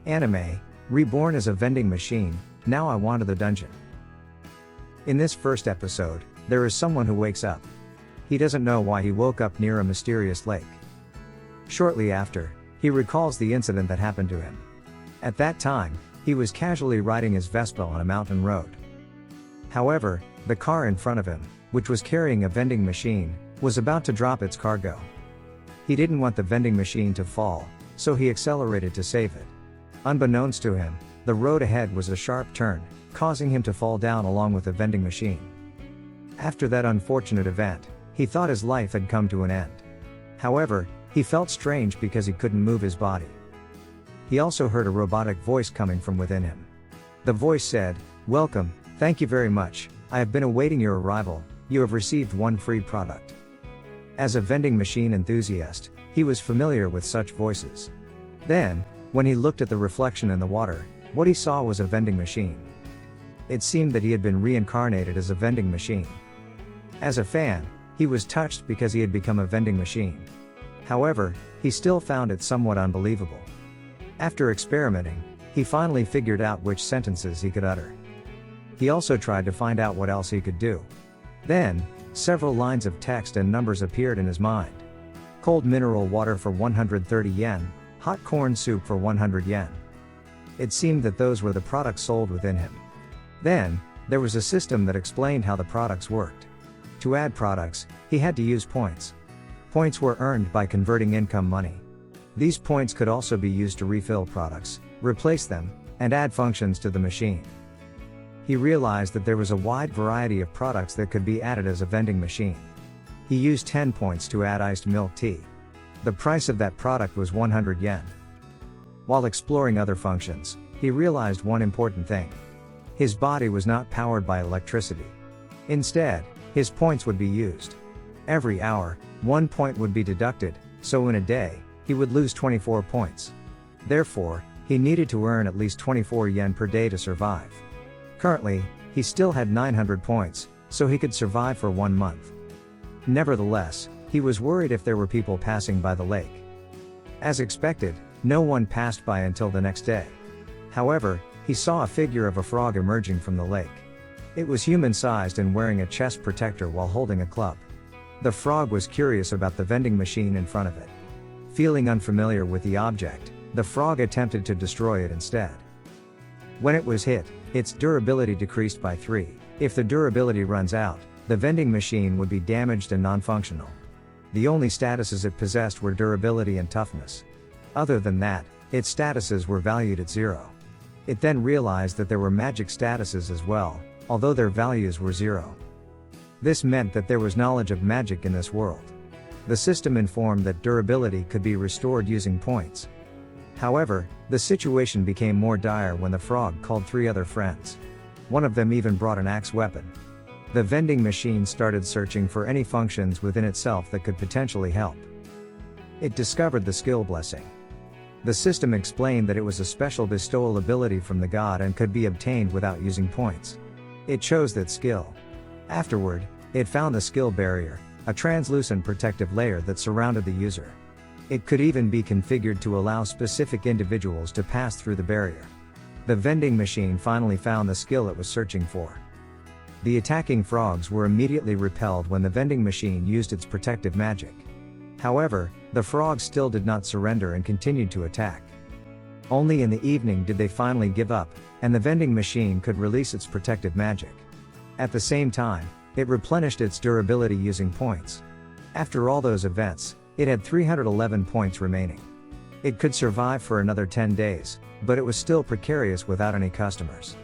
Anime, reborn as a vending machine, now I want to the dungeon. In this first episode, there is someone who wakes up. He doesn't know why he woke up near a mysterious lake. Shortly after, he recalls the incident that happened to him. At that time, he was casually riding his Vespa on a mountain road. However, the car in front of him, which was carrying a vending machine, was about to drop its cargo. He didn't want the vending machine to fall, so he accelerated to save it. Unbeknownst to him, the road ahead was a sharp turn, causing him to fall down along with the vending machine. After that unfortunate event, he thought his life had come to an end. However, he felt strange because he couldn't move his body. He also heard a robotic voice coming from within him. The voice said, "Welcome, thank you very much, I have been awaiting your arrival, you have received one free product." As a vending machine enthusiast, he was familiar with such voices. Then, when he looked at the reflection in the water, what he saw was a vending machine. It seemed that he had been reincarnated as a vending machine. As a fan, he was touched because he had become a vending machine. However, he still found it somewhat unbelievable. After experimenting, he finally figured out which sentences he could utter. He also tried to find out what else he could do. Then, several lines of text and numbers appeared in his mind. Cold mineral water for 130 yen, hot corn soup for 100 yen. It seemed that those were the products sold within him. Then, there was a system that explained how the products worked. To add products, he had to use points. Points were earned by converting income money. These points could also be used to refill products, replace them, and add functions to the machine. He realized that there was a wide variety of products that could be added as a vending machine. He used 10 points to add iced milk tea. The price of that product was 100 yen. While exploring other functions, he realized one important thing. His body was not powered by electricity. Instead, his points would be used. Every hour, 1 point would be deducted, so in a day, he would lose 24 points. Therefore, he needed to earn at least 24 yen per day to survive. Currently, he still had 900 points, so he could survive for 1 month. Nevertheless, he was worried if there were people passing by the lake. As expected, no one passed by until the next day. However, he saw a figure of a frog emerging from the lake. It was human-sized and wearing a chest protector while holding a club. The frog was curious about the vending machine in front of it. Feeling unfamiliar with the object, the frog attempted to destroy it instead. When it was hit, its durability decreased by 3. If the durability runs out, the vending machine would be damaged and non-functional. The only statuses it possessed were durability and toughness. Other than that, its statuses were valued at 0. It then realized that there were magic statuses as well, although their values were 0. This meant that there was knowledge of magic in this world. The system informed that durability could be restored using points. However, the situation became more dire when the frog called 3 other friends. One of them even brought an axe weapon. The vending machine started searching for any functions within itself that could potentially help. It discovered the skill blessing. The system explained that it was a special bestowal ability from the god and could be obtained without using points. It chose that skill. Afterward, it found the skill barrier, a translucent protective layer that surrounded the user. It could even be configured to allow specific individuals to pass through the barrier. The vending machine finally found the skill it was searching for. The attacking frogs were immediately repelled when the vending machine used its protective magic. However, the frogs still did not surrender and continued to attack. Only in the evening did they finally give up, and the vending machine could release its protective magic. At the same time, it replenished its durability using points. After all those events, it had 311 points remaining. It could survive for another 10 days, but it was still precarious without any customers.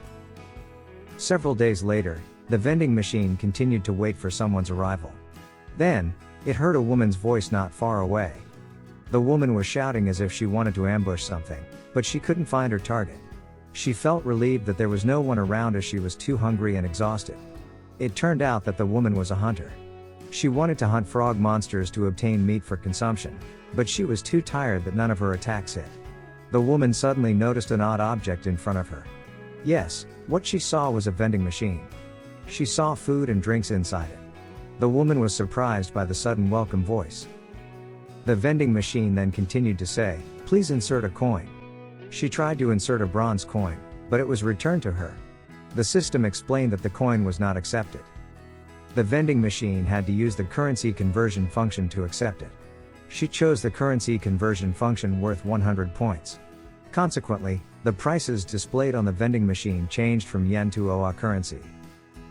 Several days later, the vending machine continued to wait for someone's arrival. Then, it heard a woman's voice not far away. The woman was shouting as if she wanted to ambush something, but she couldn't find her target. She felt relieved that there was no one around as she was too hungry and exhausted. It turned out that the woman was a hunter. She wanted to hunt frog monsters to obtain meat for consumption, but she was too tired that none of her attacks hit. The woman suddenly noticed an odd object in front of her. Yes, what she saw was a vending machine. She saw food and drinks inside it. The woman was surprised by the sudden welcome voice. The vending machine then continued to say, "Please insert a coin." She tried to insert a bronze coin, but it was returned to her. The system explained that the coin was not accepted. The vending machine had to use the currency conversion function to accept it. She chose the currency conversion function worth 100 points. Consequently, the prices displayed on the vending machine changed from yen to OA currency.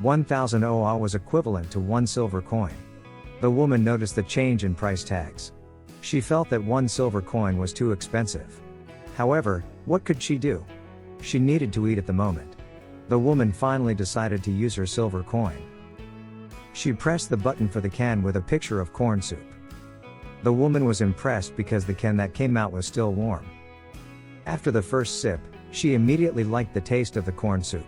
1000 OA was equivalent to 1 silver coin. The woman noticed the change in price tags. She felt that 1 silver coin was too expensive. However, what could she do? She needed to eat at the moment. The woman finally decided to use her silver coin. She pressed the button for the can with a picture of corn soup. The woman was impressed because the can that came out was still warm. After the first sip, she immediately liked the taste of the corn soup.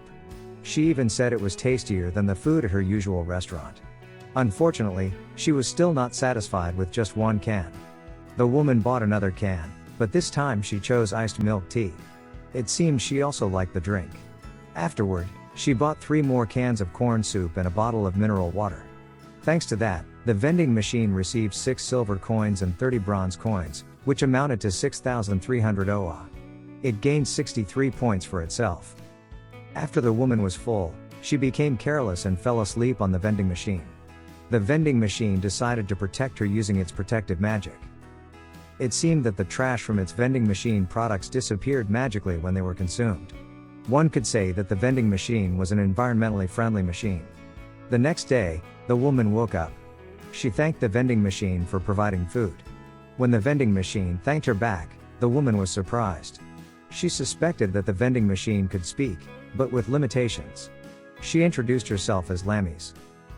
She even said it was tastier than the food at her usual restaurant. Unfortunately, she was still not satisfied with just one can. The woman bought another can, but this time she chose iced milk tea. It seemed she also liked the drink. Afterward, she bought 3 more cans of corn soup and a bottle of mineral water. Thanks to that, the vending machine received 6 silver coins and 30 bronze coins, which amounted to 6,300 OA. It gained 63 points for itself. After the woman was full, she became careless and fell asleep on the vending machine. The vending machine decided to protect her using its protective magic. It seemed that the trash from its vending machine products disappeared magically when they were consumed. One could say that the vending machine was an environmentally friendly machine. The next day, the woman woke up. She thanked the vending machine for providing food. When the vending machine thanked her back, the woman was surprised. She suspected that the vending machine could speak, but with limitations. She introduced herself as Lammies.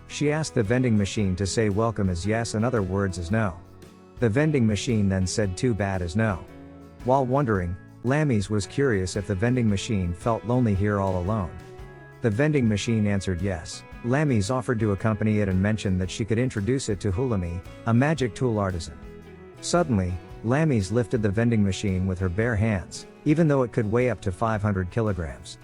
She asked the vending machine to say welcome as yes and other words as no. The vending machine then said too bad as no. While wondering, Lammies was curious if the vending machine felt lonely here all alone. The vending machine answered yes. Lammies offered to accompany it and mentioned that she could introduce it to Hulami, a magic tool artisan. Suddenly, Lammies lifted the vending machine with her bare hands, even though it could weigh up to 500 kilograms.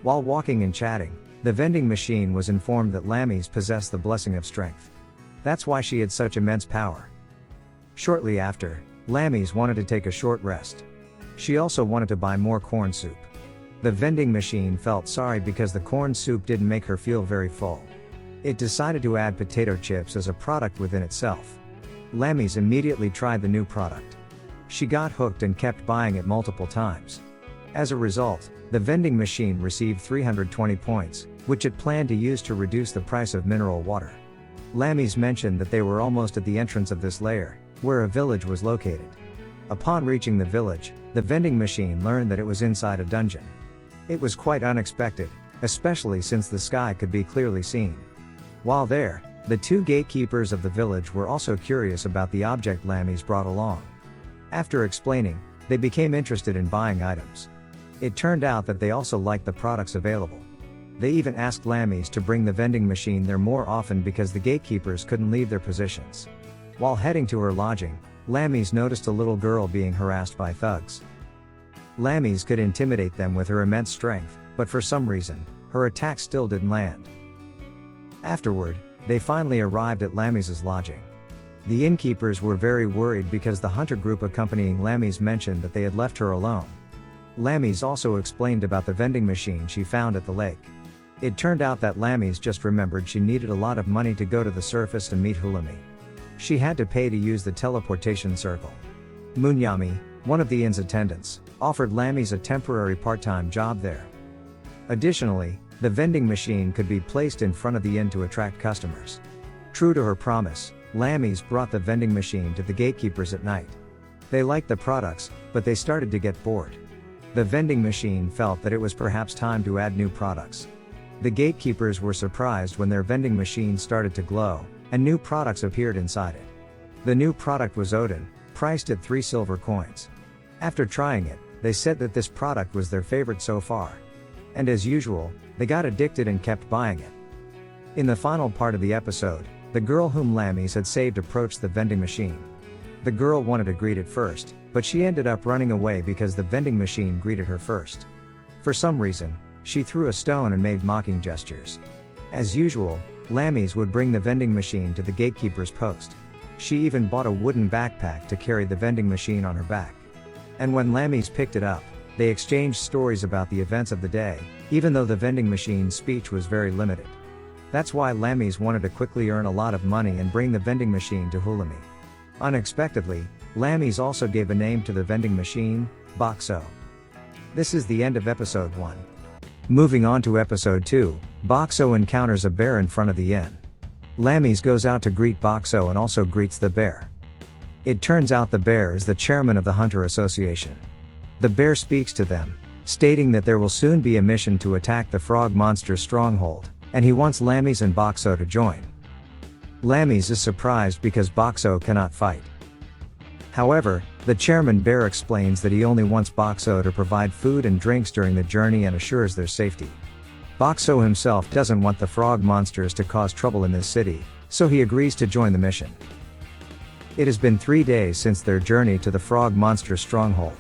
While walking and chatting, the vending machine was informed that Lammies possessed the blessing of strength. That's why she had such immense power. Shortly after, Lammies wanted to take a short rest. She also wanted to buy more corn soup. The vending machine felt sorry because the corn soup didn't make her feel very full. It decided to add potato chips as a product within itself. Lammies immediately tried the new product. She got hooked and kept buying it multiple times. As a result, the vending machine received 320 points, which it planned to use to reduce the price of mineral water. Lammies mentioned that they were almost at the entrance of this layer, where a village was located. Upon reaching the village, the vending machine learned that it was inside a dungeon. It was quite unexpected, especially since the sky could be clearly seen. While there, the 2 gatekeepers of the village were also curious about the object Lammies brought along. After explaining, they became interested in buying items. It turned out that they also liked the products available. They even asked Lammies to bring the vending machine there more often because the gatekeepers couldn't leave their positions. While heading to her lodging, Lammies noticed a little girl being harassed by thugs. Lammies could intimidate them with her immense strength, but for some reason, her attack still didn't land. Afterward, they finally arrived at Lammies' lodging. The innkeepers were very worried because the hunter group accompanying Lammies mentioned that they had left her alone. Lammies also explained about the vending machine she found at the lake. It turned out that Lammies just remembered she needed a lot of money to go to the surface and meet Hulami. She had to pay to use the teleportation circle. Munyami, one of the inn's attendants, offered Lammies a temporary part-time job there. Additionally, the vending machine could be placed in front of the inn to attract customers. True to her promise, Lammies brought the vending machine to the gatekeepers at night. They liked the products, but they started to get bored. The vending machine felt that it was perhaps time to add new products. The gatekeepers were surprised when their vending machine started to glow, and new products appeared inside it. The new product was Odin, priced at 3 silver coins. After trying it, they said that this product was their favorite so far. And as usual, they got addicted and kept buying it. In the final part of the episode, the girl whom Lammies had saved approached the vending machine. The girl wanted to greet it first, but she ended up running away because the vending machine greeted her first. For some reason, she threw a stone and made mocking gestures. As usual, Lammies would bring the vending machine to the gatekeeper's post. She even bought a wooden backpack to carry the vending machine on her back. And when Lammies picked it up, they exchanged stories about the events of the day, even though the vending machine's speech was very limited. That's why Lammies wanted to quickly earn a lot of money and bring the vending machine to Hulami. Unexpectedly, Lammies also gave a name to the vending machine, Boxxo. This is the end of episode 1. Moving on to episode 2, Boxxo encounters a bear in front of the inn. Lammies goes out to greet Boxxo and also greets the bear. It turns out the bear is the chairman of the Hunter Association. The bear speaks to them, stating that there will soon be a mission to attack the frog monster's stronghold, and he wants Lammies and Boxxo to join. Lammies is surprised because Boxxo cannot fight. However, the chairman bear explains that he only wants Boxxo to provide food and drinks during the journey and assures their safety. Boxxo himself doesn't want the frog monsters to cause trouble in this city, so he agrees to join the mission. It has been 3 days since their journey to the frog monster stronghold.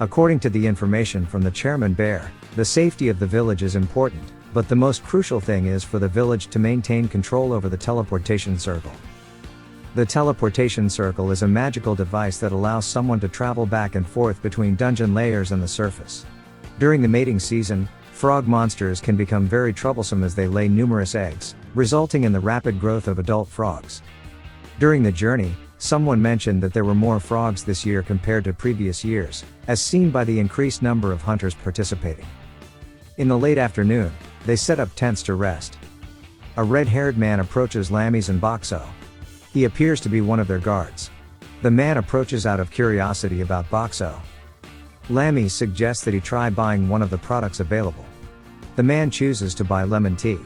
According to the information from the chairman bear, the safety of the village is important, but the most crucial thing is for the village to maintain control over the teleportation circle. The teleportation circle is a magical device that allows someone to travel back and forth between dungeon layers and the surface. During the mating season, frog monsters can become very troublesome as they lay numerous eggs, resulting in the rapid growth of adult frogs. During the journey, someone mentioned that there were more frogs this year compared to previous years, as seen by the increased number of hunters participating. In the late afternoon, they set up tents to rest. A red-haired man approaches Lammies and Boxxo. He appears to be one of their guards. The man approaches out of curiosity about Boxxo. Lammies suggests that he try buying one of the products available. The man chooses to buy lemon tea.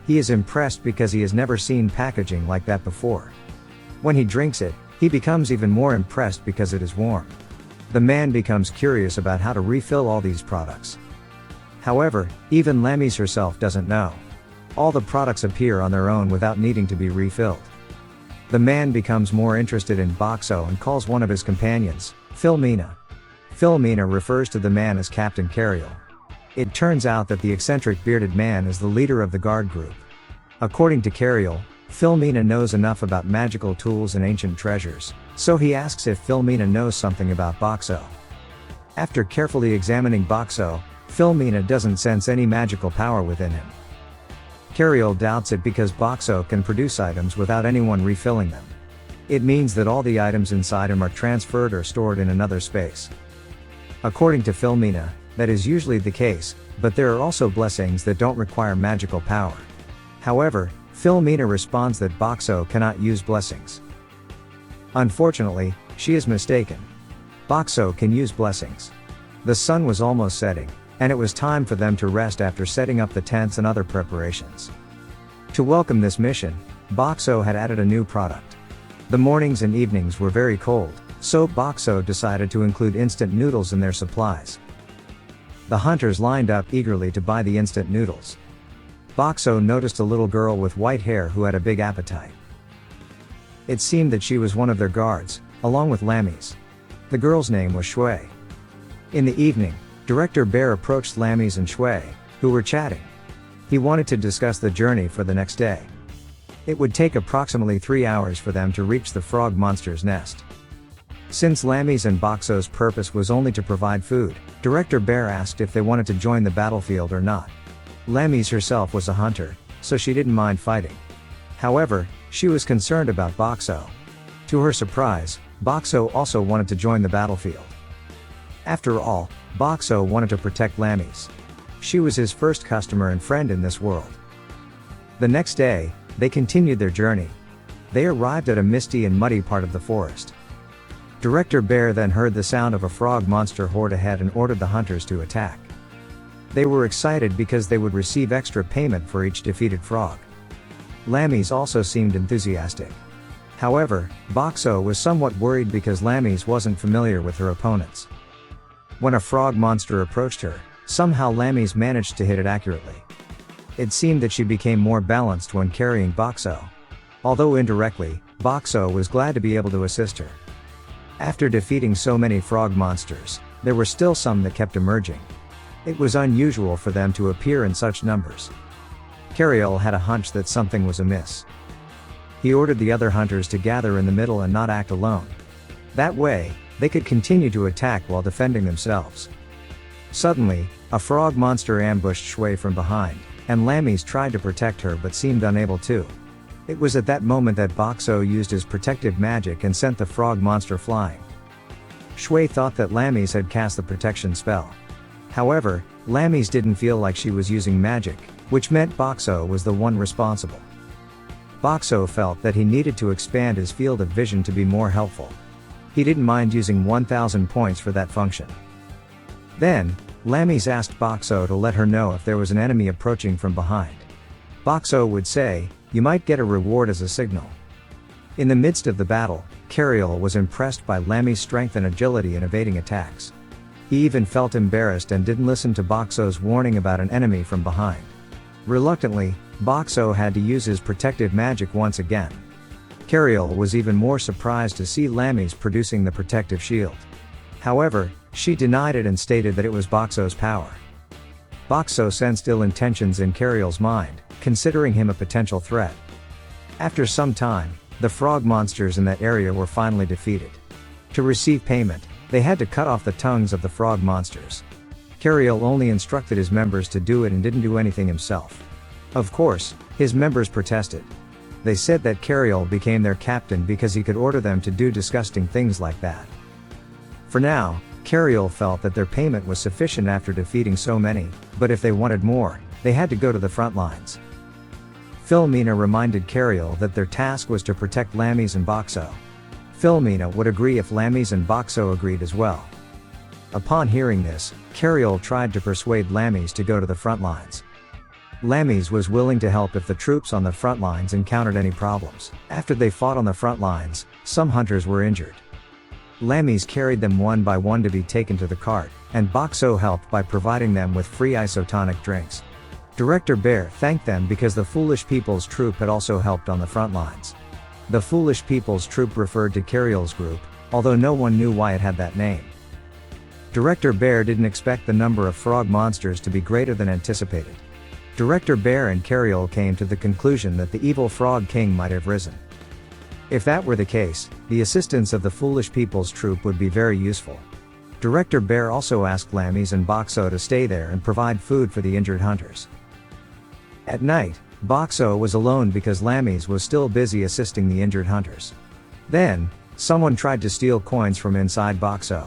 He is impressed because he has never seen packaging like that before. When he drinks it, he becomes even more impressed because it is warm. The man becomes curious about how to refill all these products. However, even Lammies herself doesn't know. All the products appear on their own without needing to be refilled. The man becomes more interested in Boxxo and calls one of his companions, Philmina. Philmina refers to the man as Captain Cariel. It turns out that the eccentric bearded man is the leader of the guard group. According to Cariel, Philmina knows enough about magical tools and ancient treasures, so he asks if Philmina knows something about Boxxo. After carefully examining Boxxo, Philmina doesn't sense any magical power within him. Cariel doubts it because Boxxo can produce items without anyone refilling them. It means that all the items inside him are transferred or stored in another space. According to Philmina, that is usually the case, but there are also blessings that don't require magical power. However, Philmina responds that Boxxo cannot use blessings. Unfortunately, she is mistaken. Boxxo can use blessings. The sun was almost setting, and it was time for them to rest after setting up the tents and other preparations. To welcome this mission, Boxxo had added a new product. The mornings and evenings were very cold, so Boxxo decided to include instant noodles in their supplies. The hunters lined up eagerly to buy the instant noodles. Boxxo noticed a little girl with white hair who had a big appetite. It seemed that she was one of their guards, along with Lammies. The girl's name was Shui. In the evening, Director Bear approached Lammies and Shui, who were chatting. He wanted to discuss the journey for the next day. It would take approximately 3 hours for them to reach the frog monster's nest. Since Lammies and Boxxo's purpose was only to provide food, Director Bear asked if they wanted to join the battlefield or not. Lammies herself was a hunter, so she didn't mind fighting. However, she was concerned about Boxxo. To her surprise, Boxxo also wanted to join the battlefield. After all, Boxxo wanted to protect Lammies. She was his first customer and friend in this world. The next day, they continued their journey. They arrived at a misty and muddy part of the forest. Director Bear then heard the sound of a frog monster horde ahead and ordered the hunters to attack. They were excited because they would receive extra payment for each defeated frog. Lammies also seemed enthusiastic. However, Boxxo was somewhat worried because Lammies wasn't familiar with her opponents. When a frog monster approached her, somehow Lammies managed to hit it accurately. It seemed that she became more balanced when carrying Boxxo. Although indirectly, Boxxo was glad to be able to assist her. After defeating so many frog monsters, there were still some that kept emerging. It was unusual for them to appear in such numbers. Cariel had a hunch that something was amiss. He ordered the other hunters to gather in the middle and not act alone. That way, they could continue to attack while defending themselves. Suddenly, a frog monster ambushed Shui from behind, and Lammies tried to protect her but seemed unable to. It was at that moment that Boxxo used his protective magic and sent the frog monster flying. Shui thought that Lammies had cast the protection spell. However, Lammies didn't feel like she was using magic, which meant Boxxo was the one responsible. Boxxo felt that he needed to expand his field of vision to be more helpful. He didn't mind using 1,000 points for that function. Then, Lammies asked Boxxo to let her know if there was an enemy approaching from behind. Boxxo would say, "You might get a reward as a signal." In the midst of the battle, Cariol was impressed by Lammie's strength and agility in evading attacks. He even felt embarrassed and didn't listen to Boxxo's warning about an enemy from behind. Reluctantly, Boxxo had to use his protective magic once again. Cariol was even more surprised to see Lammies producing the protective shield. However, she denied it and stated that it was Boxxo's power. Boxxo sensed ill intentions in Cariol's mind, considering him a potential threat. After some time, the frog monsters in that area were finally defeated. To receive payment, they had to cut off the tongues of the frog monsters. Cariol only instructed his members to do it and didn't do anything himself. Of course, his members protested. They said that Cariol became their captain because he could order them to do disgusting things like that. For now, Cariol felt that their payment was sufficient after defeating so many, but if they wanted more, they had to go to the front lines. Philomena reminded Cariol that their task was to protect Lammies and Boxxo. Philomena would agree if Lammies and Boxxo agreed as well. Upon hearing this, Cariol tried to persuade Lammies to go to the front lines. Lammies was willing to help if the troops on the front lines encountered any problems. After they fought on the front lines, some hunters were injured. Lammies carried them one by one to be taken to the cart, and Boxxo helped by providing them with free isotonic drinks. Director Bear thanked them because the Foolish People's Troop had also helped on the front lines. The Foolish People's Troop referred to Cariol's group, although no one knew why it had that name. Director Bear didn't expect the number of frog monsters to be greater than anticipated. Director Bear and Cariol came to the conclusion that the evil Frog King might have risen. If that were the case, the assistance of the Foolish People's Troop would be very useful. Director Bear also asked Lammies and Boxxo to stay there and provide food for the injured hunters. At night, Boxxo was alone because Lammies was still busy assisting the injured hunters. Then, someone tried to steal coins from inside Boxxo.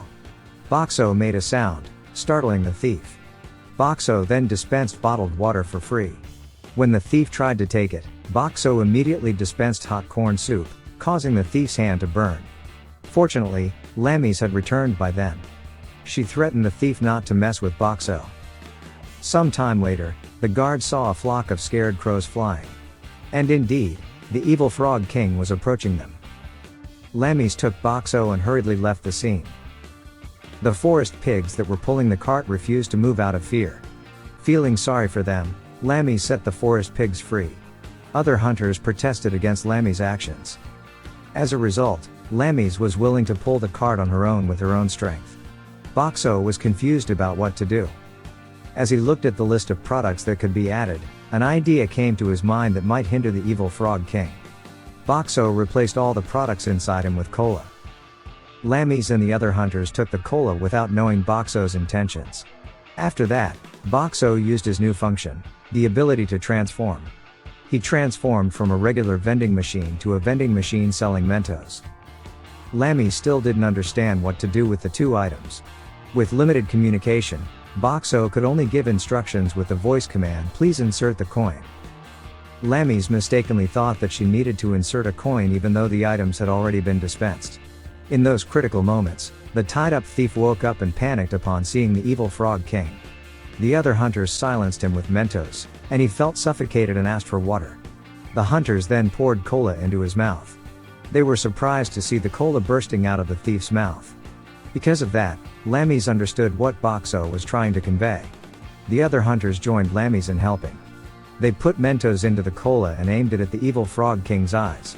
Boxxo made a sound, startling the thief. Boxxo then dispensed bottled water for free. When the thief tried to take it, Boxxo immediately dispensed hot corn soup, causing the thief's hand to burn. Fortunately, Lammies had returned by then. She threatened the thief not to mess with Boxxo. Some time later, the guards saw a flock of scared crows flying. And indeed, the evil Frog King was approaching them. Lammies took Boxxo and hurriedly left the scene. The forest pigs that were pulling the cart refused to move out of fear. Feeling sorry for them, Lammies set the forest pigs free. Other hunters protested against Lammies' actions. As a result, Lammies was willing to pull the cart on her own with her own strength. Boxxo was confused about what to do. As he looked at the list of products that could be added, an idea came to his mind that might hinder the evil Frog King. Boxxo replaced all the products inside him with cola. Lammies and the other hunters took the cola without knowing Boxxo's intentions. After that, Boxxo used his new function, the ability to transform. He transformed from a regular vending machine to a vending machine selling Mentos. Lammies still didn't understand what to do with the two items. With limited communication, Boxxo could only give instructions with the voice command, "Please insert the coin." Lammies mistakenly thought that she needed to insert a coin even though the items had already been dispensed. In those critical moments, the tied-up thief woke up and panicked upon seeing the evil Frog King. The other hunters silenced him with Mentos, and he felt suffocated and asked for water. The hunters then poured cola into his mouth. They were surprised to see the cola bursting out of the thief's mouth. Because of that, Lammies understood what Boxxo was trying to convey. The other hunters joined Lammies in helping. They put Mentos into the cola and aimed it at the evil Frog King's eyes.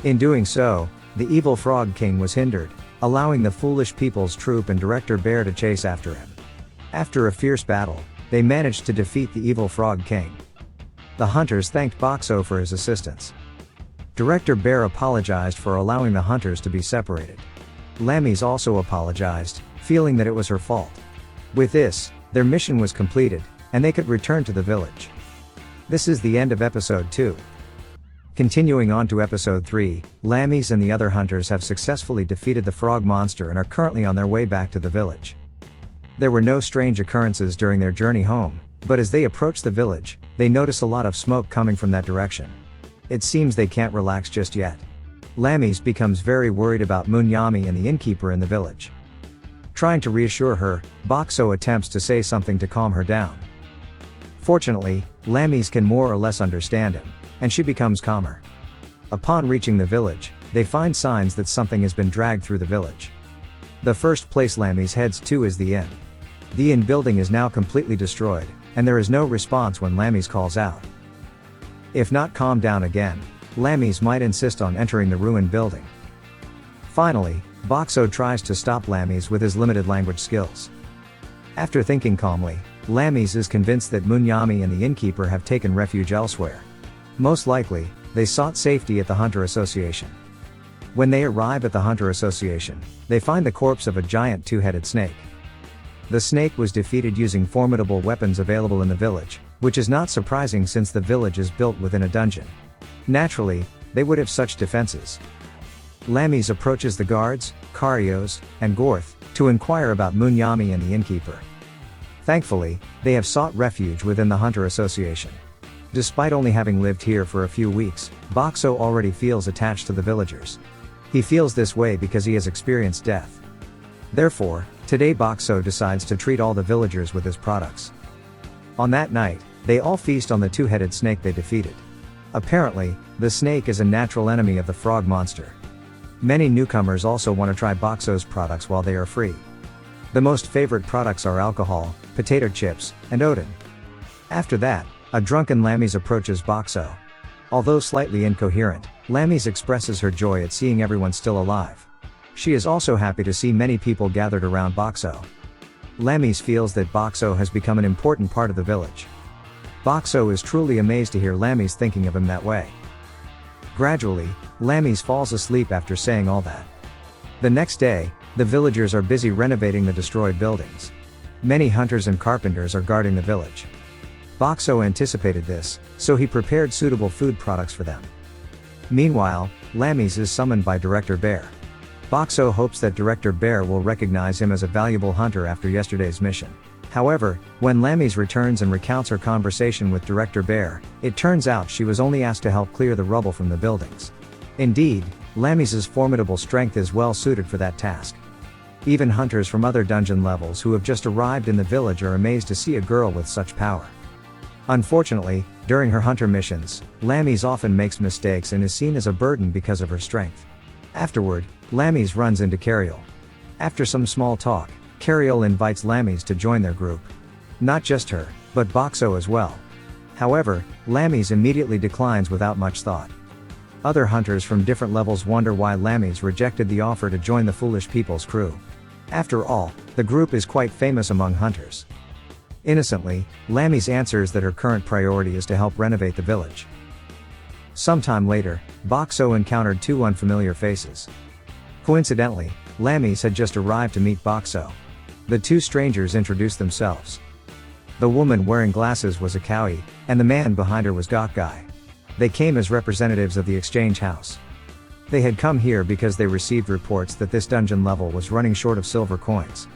In doing so, the evil Frog King was hindered, allowing the Foolish People's Troop and Director Bear to chase after him. After a fierce battle, they managed to defeat the evil Frog King. The hunters thanked Boxxo for his assistance. Director Bear apologized for allowing the hunters to be separated. Lammy's also apologized, feeling that it was her fault. With this, their mission was completed, and they could return to the village. This is the end of episode 2. Continuing on to episode 3, Lammy's and the other hunters have successfully defeated the frog monster and are currently on their way back to the village. There were no strange occurrences during their journey home, but as they approach the village, they notice a lot of smoke coming from that direction. It seems they can't relax just yet. Lammy's becomes very worried about Munyami and the innkeeper in the village. Trying to reassure her, Boxxo attempts to say something to calm her down. Fortunately, Lammy's can more or less understand him, and she becomes calmer. Upon reaching the village, they find signs that something has been dragged through the village. The first place Lammy's heads to is the inn. The inn building is now completely destroyed, and there is no response when Lammy's calls out. If not calmed down again, Lammy's might insist on entering the ruined building. Finally, Boxxo tries to stop Lammy's with his limited language skills. After thinking calmly, Lammy's is convinced that Munyami and the innkeeper have taken refuge elsewhere. Most likely, they sought safety at the Hunter Association. When they arrive at the Hunter Association, they find the corpse of a giant two-headed snake. The snake was defeated using formidable weapons available in the village, which is not surprising since the village is built within a dungeon. Naturally, they would have such defenses. Lammy's approaches the guards, Karios, and Gorth, to inquire about Munyami and the innkeeper. Thankfully, they have sought refuge within the Hunter Association. Despite only having lived here for a few weeks, Boxxo already feels attached to the villagers. He feels this way because he has experienced death. Therefore, today Boxxo decides to treat all the villagers with his products. On that night, they all feast on the two-headed snake they defeated. Apparently, the snake is a natural enemy of the frog monster. Many newcomers also want to try Boxxo's products while they are free. The most favorite products are alcohol, potato chips, and Odin. After that, a drunken Lammy's approaches Boxxo. Although slightly incoherent, Lammy's expresses her joy at seeing everyone still alive. She is also happy to see many people gathered around Boxxo. Lammy's feels that Boxxo has become an important part of the village. Boxxo is truly amazed to hear Lammy's thinking of him that way. Gradually, Lammy's falls asleep after saying all that. The next day, the villagers are busy renovating the destroyed buildings. Many hunters and carpenters are guarding the village. Boxxo anticipated this, so he prepared suitable food products for them. Meanwhile, Lammy's is summoned by Director Bear. Boxxo hopes that Director Bear will recognize him as a valuable hunter after yesterday's mission. However, when Lammy's returns and recounts her conversation with Director Bear, it turns out she was only asked to help clear the rubble from the buildings. Indeed, Lammy's formidable strength is well suited for that task. Even hunters from other dungeon levels who have just arrived in the village are amazed to see a girl with such power. Unfortunately, during her hunter missions, Lammy's often makes mistakes and is seen as a burden because of her strength. Afterward, Lammy's runs into Cariol. After some small talk, Cariol invites Lammy's to join their group. Not just her, but Boxxo as well. However, Lammy's immediately declines without much thought. Other hunters from different levels wonder why Lammy's rejected the offer to join the Foolish People's crew. After all, the group is quite famous among hunters. Innocently, Lammy's answers that her current priority is to help renovate the village. Sometime later, Boxxo encountered two unfamiliar faces. Coincidentally, Lammy's had just arrived to meet Boxxo. The two strangers introduced themselves. The woman wearing glasses was Akawi, and the man behind her was Gokgai. They came as representatives of the exchange house. They had come here because they received reports that this dungeon level was running short of silver coins.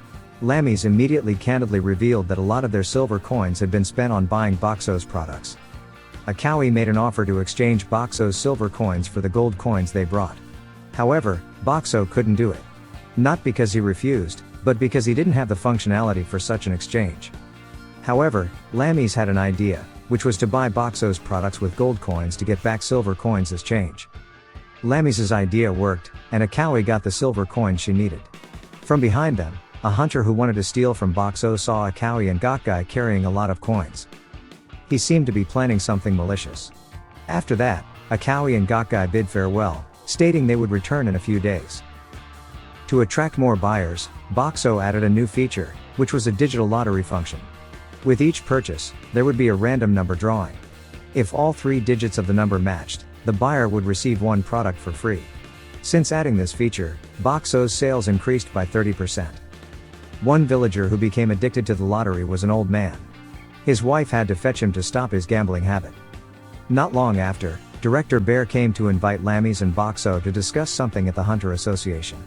Lammy's immediately candidly revealed that a lot of their silver coins had been spent on buying Boxxo's products. Akawi made an offer to exchange Boxxo's silver coins for the gold coins they brought. However, Boxxo couldn't do it. Not because he refused, but because he didn't have the functionality for such an exchange. However, Lammy's had an idea, which was to buy Boxxo's products with gold coins to get back silver coins as change. Lammy's idea worked, and Akawi got the silver coins she needed. From behind them, a hunter who wanted to steal from Boxxo saw Akawi and Gokgai carrying a lot of coins. He seemed to be planning something malicious. After that, Akawi and Gokgai bid farewell, stating they would return in a few days. To attract more buyers, Boxxo added a new feature, which was a digital lottery function. With each purchase, there would be a random number drawing. If all 3 digits of the number matched, the buyer would receive one product for free. Since adding this feature, Boxxo's sales increased by 30%. One villager who became addicted to the lottery was an old man. His wife had to fetch him to stop his gambling habit. Not long after, Director Bear came to invite Lammies and Boxxo to discuss something at the Hunter Association.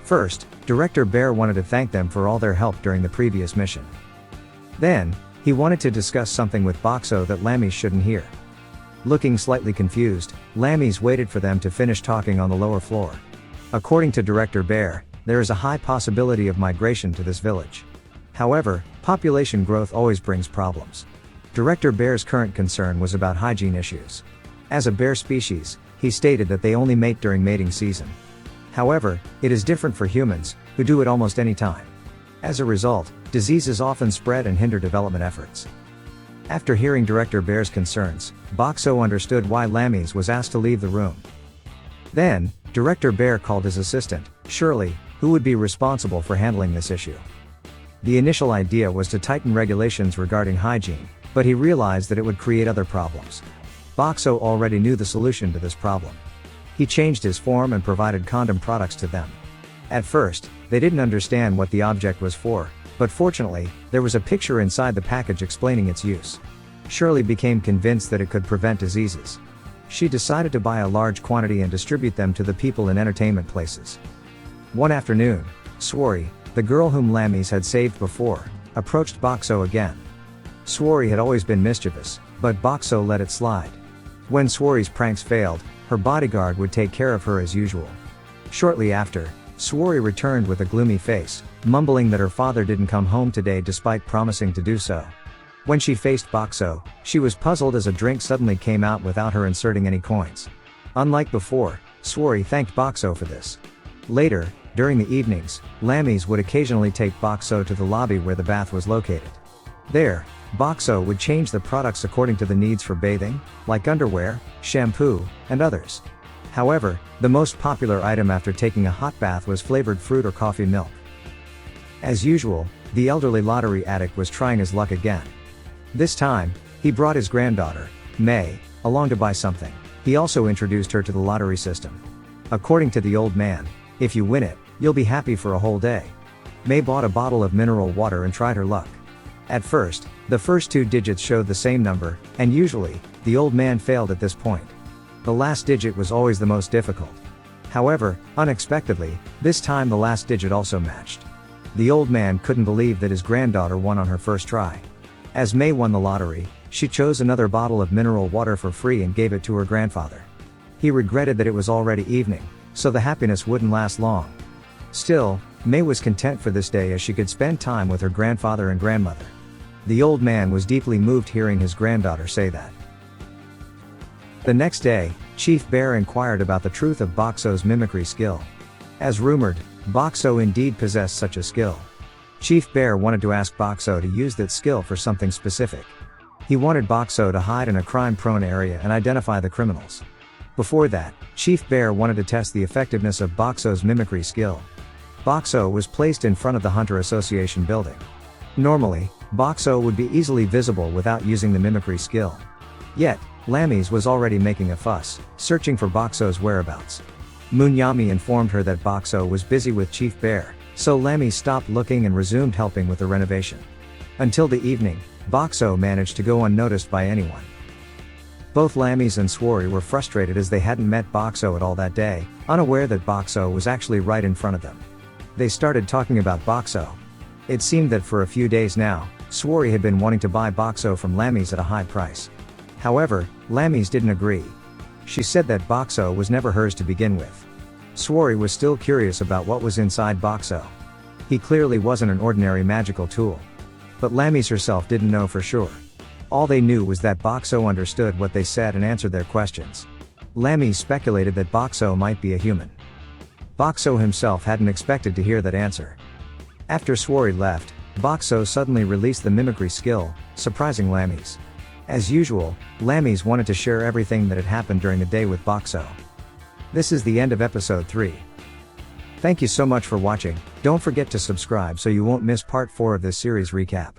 First, Director Bear wanted to thank them for all their help during the previous mission. Then, he wanted to discuss something with Boxxo that Lammies shouldn't hear. Looking slightly confused, Lammies waited for them to finish talking on the lower floor. According to Director Bear, there is a high possibility of migration to this village. However, population growth always brings problems. Director Bear's current concern was about hygiene issues. As a bear species, he stated that they only mate during mating season. However, it is different for humans, who do it almost any time. As a result, diseases often spread and hinder development efforts. After hearing Director Bear's concerns, Boxxo understood why Lammies was asked to leave the room. Then, Director Bear called his assistant, Shirley, who would be responsible for handling this issue. The initial idea was to tighten regulations regarding hygiene, but he realized that it would create other problems. Boxxo already knew the solution to this problem. He changed his form and provided condom products to them. At first, they didn't understand what the object was for, but fortunately, there was a picture inside the package explaining its use. Shirley became convinced that it could prevent diseases. She decided to buy a large quantity and distribute them to the people in entertainment places. One afternoon, Sworry, the girl whom Lammies had saved before, approached Boxxo again. Sworry had always been mischievous, but Boxxo let it slide. When Sworry's pranks failed, her bodyguard would take care of her as usual. Shortly after, Sworry returned with a gloomy face, mumbling that her father didn't come home today despite promising to do so. When she faced Boxxo, she was puzzled as a drink suddenly came out without her inserting any coins. Unlike before, Sworry thanked Boxxo for this. Later, during the evenings, Lammies would occasionally take Boxxo to the lobby where the bath was located. There, Boxxo would change the products according to the needs for bathing, like underwear, shampoo, and others. However, the most popular item after taking a hot bath was flavored fruit or coffee milk. As usual, the elderly lottery addict was trying his luck again. This time, he brought his granddaughter, May, along to buy something. He also introduced her to the lottery system. According to the old man, if you win it, you'll be happy for a whole day. May bought a bottle of mineral water and tried her luck. At first, the first two digits showed the same number, and usually, the old man failed at this point. The last digit was always the most difficult. However, unexpectedly, this time the last digit also matched. The old man couldn't believe that his granddaughter won on her first try. As May won the lottery, she chose another bottle of mineral water for free and gave it to her grandfather. He regretted that it was already evening, so the happiness wouldn't last long. Still, May was content for this day as she could spend time with her grandfather and grandmother. The old man was deeply moved hearing his granddaughter say that. The next day, Chief Bear inquired about the truth of Boxxo's mimicry skill. As rumored, Boxxo indeed possessed such a skill. Chief Bear wanted to ask Boxxo to use that skill for something specific. He wanted Boxxo to hide in a crime-prone area and identify the criminals. Before that, Chief Bear wanted to test the effectiveness of Boxxo's mimicry skill. Boxxo was placed in front of the Hunter Association building. Normally, Boxxo would be easily visible without using the mimicry skill. Yet, Lammies was already making a fuss, searching for Boxxo's whereabouts. Munyami informed her that Boxxo was busy with Chief Bear, so Lammies stopped looking and resumed helping with the renovation. Until the evening, Boxxo managed to go unnoticed by anyone. Both Lammies and Sworry were frustrated as they hadn't met Boxxo at all that day, unaware that Boxxo was actually right in front of them. They started talking about Boxxo. It seemed that for a few days now, Sworry had been wanting to buy Boxxo from Lammies at a high price. However, Lammies didn't agree. She said that Boxxo was never hers to begin with. Sworry was still curious about what was inside Boxxo. He clearly wasn't an ordinary magical tool. But Lammies herself didn't know for sure. All they knew was that Boxxo understood what they said and answered their questions. Lammies speculated that Boxxo might be a human. Boxxo himself hadn't expected to hear that answer. After Sworry left, Boxxo suddenly released the mimicry skill, surprising Lammies. As usual, Lammies wanted to share everything that had happened during the day with Boxxo. This is the end of episode 3. Thank you so much for watching. Don't forget to subscribe so you won't miss part 4 of this series recap.